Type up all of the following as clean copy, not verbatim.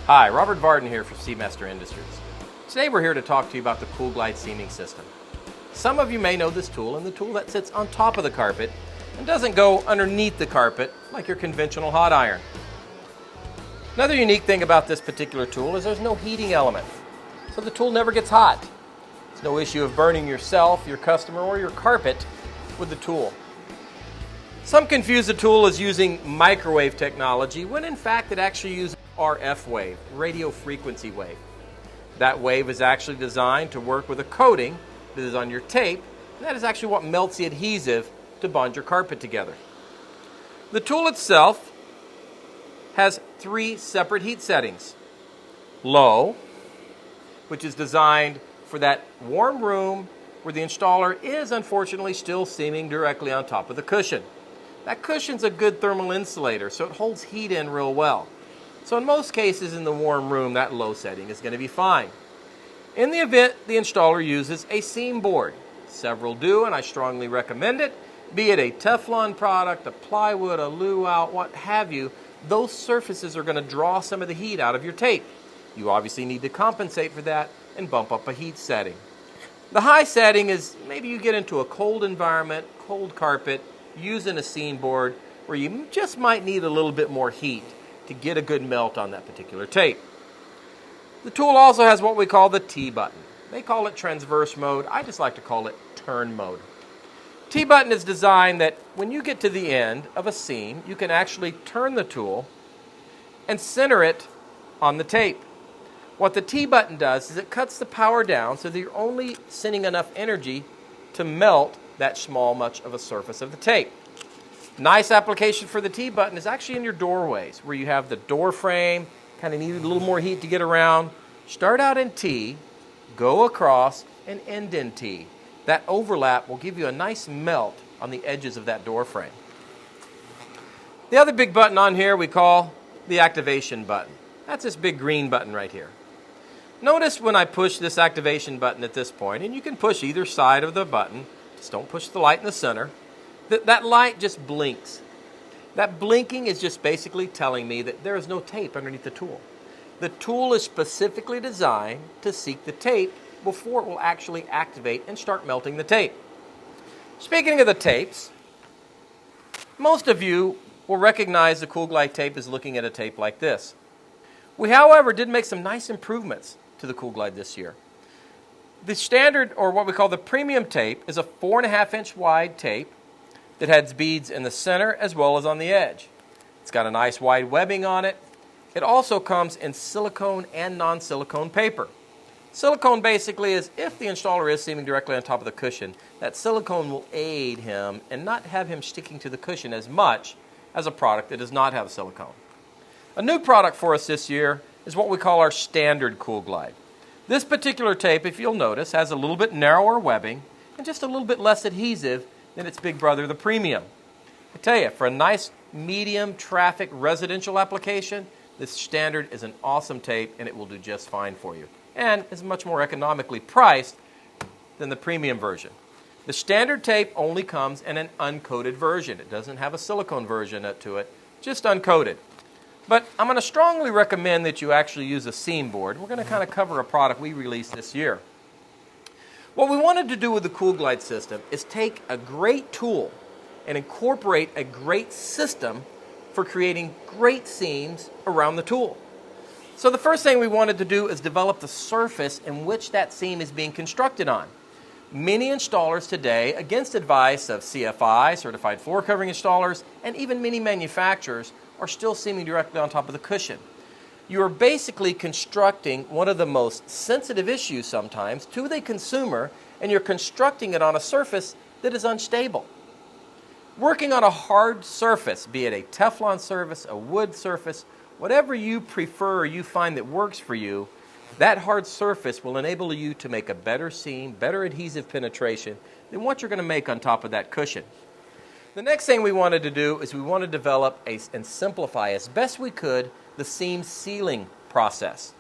Hi, Robert Varden here for SeamMaster Industries. Today we're here to talk to you about the Kool Glide seaming system. Some of you may know this tool and the tool that sits on top of the carpet and doesn't go underneath the carpet like your conventional hot iron. Another unique thing about this particular tool is there's no heating element, so the tool never gets hot. There's no issue of burning yourself, your customer, or your carpet with the tool. Some confuse the tool as using microwave technology when in fact it actually uses RF wave, radio frequency wave. That wave is actually designed to work with a coating that is on your tape, and that is actually what melts the adhesive to bond your carpet together. The tool itself has 3 separate heat settings. Low, which is designed for that warm room where the installer is unfortunately still seaming directly on top of the cushion. That cushion's a good thermal insulator, so it holds heat in real well. So in most cases in the warm room, that low setting is going to be fine. In the event the installer uses a seam board, several do, and I strongly recommend it, be it a Teflon product, a plywood, a luau, what have you, those surfaces are going to draw some of the heat out of your tape. You obviously need to compensate for that and bump up a heat setting. The high setting is maybe you get into a cold environment, cold carpet, using a seam board where you just might need a little bit more heat to get a good melt on that particular tape. The tool also has what we call the T button. They call it transverse mode. I just like to call it turn mode. T button is designed that when you get to the end of a seam, you can actually turn the tool and center it on the tape. What the T button does is it cuts the power down so that you're only sending enough energy to melt that small much of a surface of the tape. Nice application for the T button is actually in your doorways where you have the door frame, kind of need a little more heat to get around. Start out in T, go across, and end in T. That overlap will give you a nice melt on the edges of that door frame. The other big button on here we call the activation button. That's this big green button right here. Notice when I push this activation button at this point, and you can push either side of the button, just don't push the light in the center, that light just blinks. That blinking is just basically telling me that there is no tape underneath the tool. The tool is specifically designed to seek the tape before it will actually activate and start melting the tape. Speaking of the tapes, most of you will recognize the Kool Glide tape as looking at a tape like this. We, however, did make some nice improvements to the Kool Glide this year. The standard, or what we call the premium tape, is a 4.5-inch wide tape that has beads in the center as well as on the edge. It's got a nice wide webbing on it. It also comes in silicone and non-silicone paper. Silicone basically is if the installer is seaming directly on top of the cushion, that silicone will aid him and not have him sticking to the cushion as much as a product that does not have silicone. A new product for us this year is what we call our standard Kool Glide. This particular tape, if you'll notice, has a little bit narrower webbing and just a little bit less adhesive than its big brother, the premium. I tell you, for a nice medium traffic residential application, this standard is an awesome tape and it will do just fine for you. And is much more economically priced than the premium version. The standard tape only comes in an uncoated version. It doesn't have a silicone version to it, just uncoated. But I'm going to strongly recommend that you actually use a seam board. We're going to kind of cover a product we released this year. What we wanted to do with the Kool Glide system is take a great tool and incorporate a great system for creating great seams around the tool. So the first thing we wanted to do is develop the surface in which that seam is being constructed on. Many installers today, against advice of CFI, Certified Floor Covering Installers, and even many manufacturers, are still seaming directly on top of the cushion. You are basically constructing one of the most sensitive issues sometimes to the consumer, and you're constructing it on a surface that is unstable. Working on a hard surface, be it a Teflon surface, a wood surface, whatever you prefer or you find that works for you, that hard surface will enable you to make a better seam, better adhesive penetration than what you're going to make on top of that cushion. The next thing we wanted to do is we wanted to develop and simplify as best we could the seam sealing process.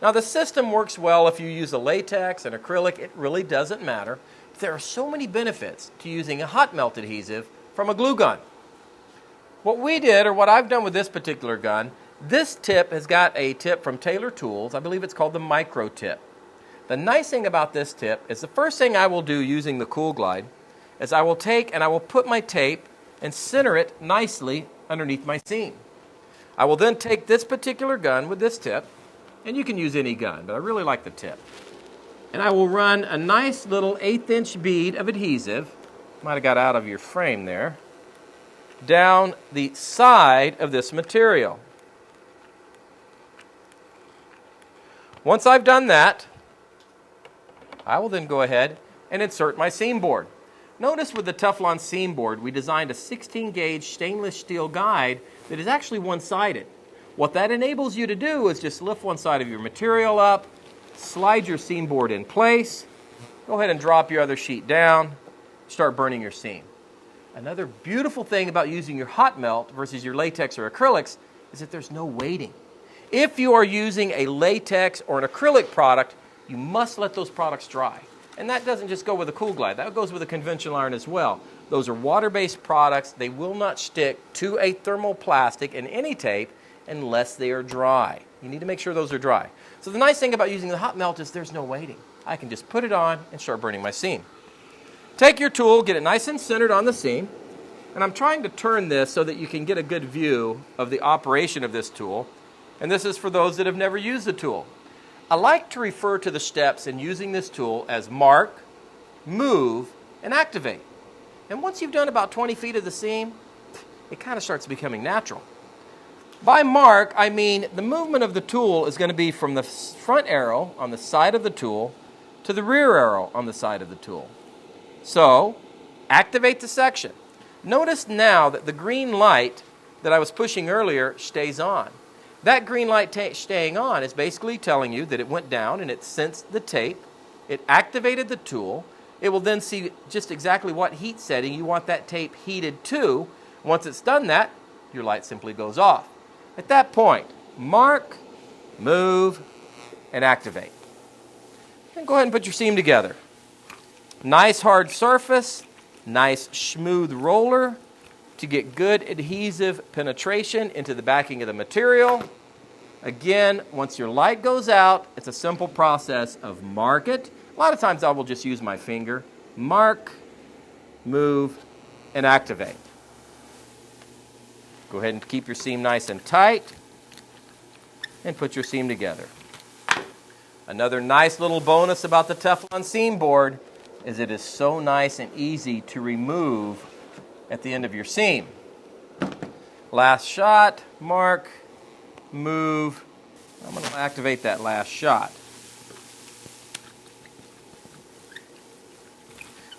Now the system works well if you use a latex, an acrylic, it really doesn't matter. But there are so many benefits to using a hot melt adhesive from a glue gun. What we did, or what I've done with this particular gun, This tip has got a tip from Taylor Tools. I believe it's called the micro tip. The nice thing about this tip is the first thing I will do using the Kool Glide is I will take and I will put my tape and center it nicely underneath my seam. I will then take this particular gun with this tip, and you can use any gun, but I really like the tip. And I will run a nice little 1/8" bead of adhesive, might have got out of your frame there, down the side of this material. Once I've done that, I will then go ahead and insert my seam board. Notice with the Teflon seam board, we designed a 16-gauge stainless steel guide that is actually one-sided. What that enables you to do is just lift one side of your material up, slide your seam board in place, go ahead and drop your other sheet down, start burning your seam. Another beautiful thing about using your hot melt versus your latex or acrylics is that there's no weighting. If you are using a latex or an acrylic product, you must let those products dry. And that doesn't just go with a Kool Glide, that goes with a conventional iron as well. Those are water-based products. They will not stick to a thermoplastic in any tape unless they are dry. You need to make sure those are dry. So the nice thing about using the hot melt is there's no weighting. I can just put it on and start burning my seam. Take your tool, get it nice and centered on the seam, and I'm trying to turn this so that you can get a good view of the operation of this tool. And this is for those that have never used the tool. I like to refer to the steps in using this tool as mark, move, and activate. And once you've done about 20 feet of the seam, it kind of starts becoming natural. By mark, I mean the movement of the tool is going to be from the front arrow on the side of the tool to the rear arrow on the side of the tool. So, activate the section. Notice now that the green light that I was pushing earlier stays on. That green light staying on is basically telling you that it went down and it sensed the tape, it activated the tool. It will then see just exactly what heat setting you want that tape heated to. Once it's done that, your light simply goes off. At that point, mark, move, and activate. Then go ahead and put your seam together. Nice hard surface, nice smooth roller to get good adhesive penetration into the backing of the material. Again, once your light goes out, it's a simple process of mark it. A lot of times I will just use my finger. Mark, move, and activate. Go ahead and keep your seam nice and tight and put your seam together. Another nice little bonus about the Teflon seam board is it is so nice and easy to remove at the end of your seam. Last shot, mark, move. I'm going to activate that last shot.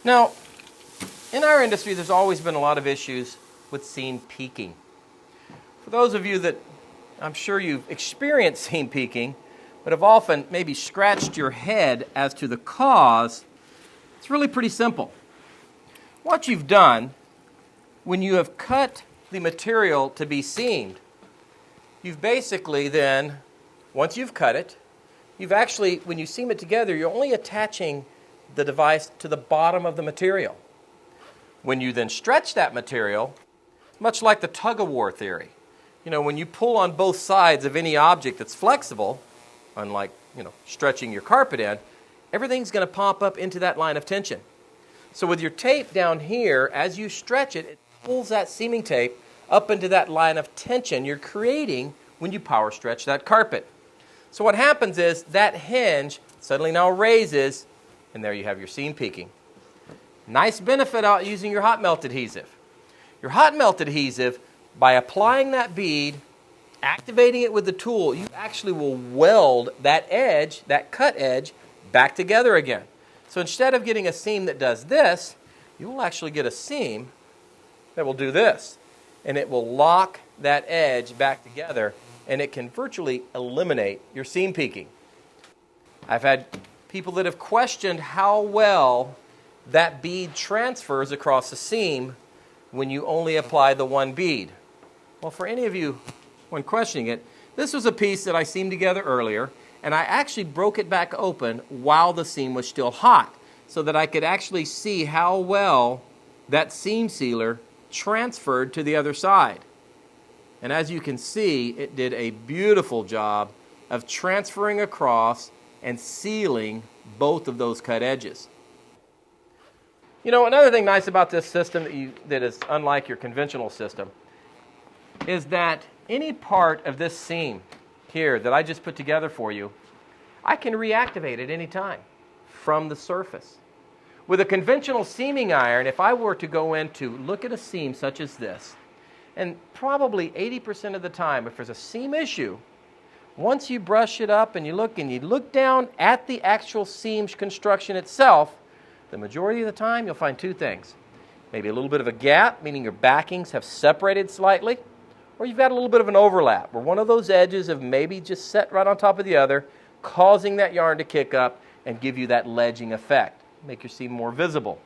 Now, in our industry, there's always been a lot of issues with seam peaking. For those of you that I'm sure you've experienced seam peaking, but have often maybe scratched your head as to the cause, it's really pretty simple. What you've done when you have cut the material to be seamed, you've basically then, once you've cut it, you've actually, when you seam it together, you're only attaching the device to the bottom of the material. When you then stretch that material, much like the tug-of-war theory, when you pull on both sides of any object that's flexible, unlike, stretching your carpet in, everything's going to pop up into that line of tension. So with your tape down here, as you stretch it, it pulls that seaming tape up into that line of tension you're creating when you power stretch that carpet. So what happens is that hinge suddenly now raises, and there you have your seam peaking. Nice benefit out using your hot melt adhesive. Your hot melt adhesive, by applying that bead, activating it with the tool, you actually will weld that edge, that cut edge, back together again. So instead of getting a seam that does this, you will actually get a seam that will do this. And it will lock that edge back together, and it can virtually eliminate your seam peaking. I've had people that have questioned how well that bead transfers across the seam when you only apply the one bead. Well, for any of you, when questioning it, this was a piece that I seamed together earlier, and I actually broke it back open while the seam was still hot so that I could actually see how well that seam sealer transferred to the other side. And as you can see, it did a beautiful job of transferring across and sealing both of those cut edges. You know, another thing nice about this system that is unlike your conventional system is that any part of this seam here that I just put together for you, I can reactivate at any time from the surface. With a conventional seaming iron, if I were to go in to look at a seam such as this, and probably 80% of the time, if there's a seam issue, once you brush it up and you look down at the actual seam construction itself, the majority of the time you'll find two things. Maybe a little bit of a gap, meaning your backings have separated slightly, or you've got a little bit of an overlap, where one of those edges have maybe just set right on top of the other, causing that yarn to kick up and give you that ledging effect, make your seam more visible.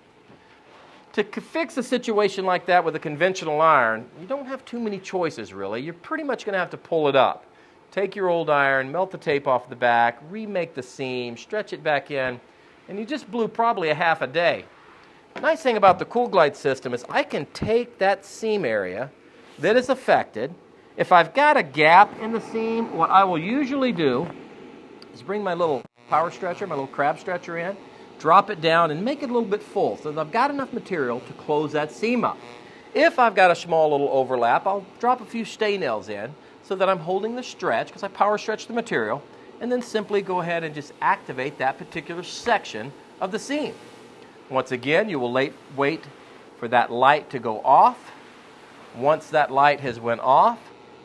To fix a situation like that with a conventional iron, you don't have too many choices really. You're pretty much going to have to pull it up. Take your old iron, melt the tape off the back, remake the seam, stretch it back in, and you just blew probably a half a day. The nice thing about the Kool Glide system is I can take that seam area that is affected. If I've got a gap in the seam, what I will usually do is bring my little power stretcher, my little crab stretcher in, drop it down and make it a little bit full so that I've got enough material to close that seam up. If I've got a small little overlap, I'll drop a few stay nails in so that I'm holding the stretch because I power stretch the material, and then simply go ahead and just activate that particular section of the seam. Once again, you will wait for that light to go off. Once that light has went off,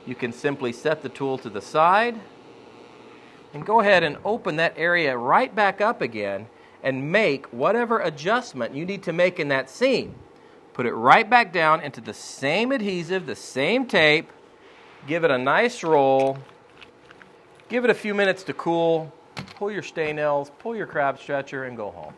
you can simply set the tool to the side and go ahead and open that area right back up again and make whatever adjustment you need to make in that seam. Put it right back down into the same adhesive, the same tape, give it a nice roll, give it a few minutes to cool, pull your stay nails, pull your crab stretcher, and go home.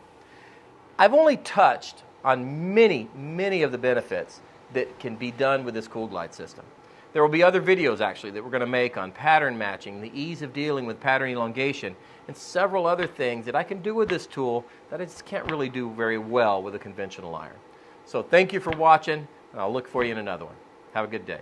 I've only touched on many of the benefits that can be done with this Kool Glide system. There will be other videos actually that we're going to make on pattern matching, the ease of dealing with pattern elongation, and several other things that I can do with this tool that I just can't really do very well with a conventional iron. So thank you for watching, and I'll look for you in another one. Have a good day.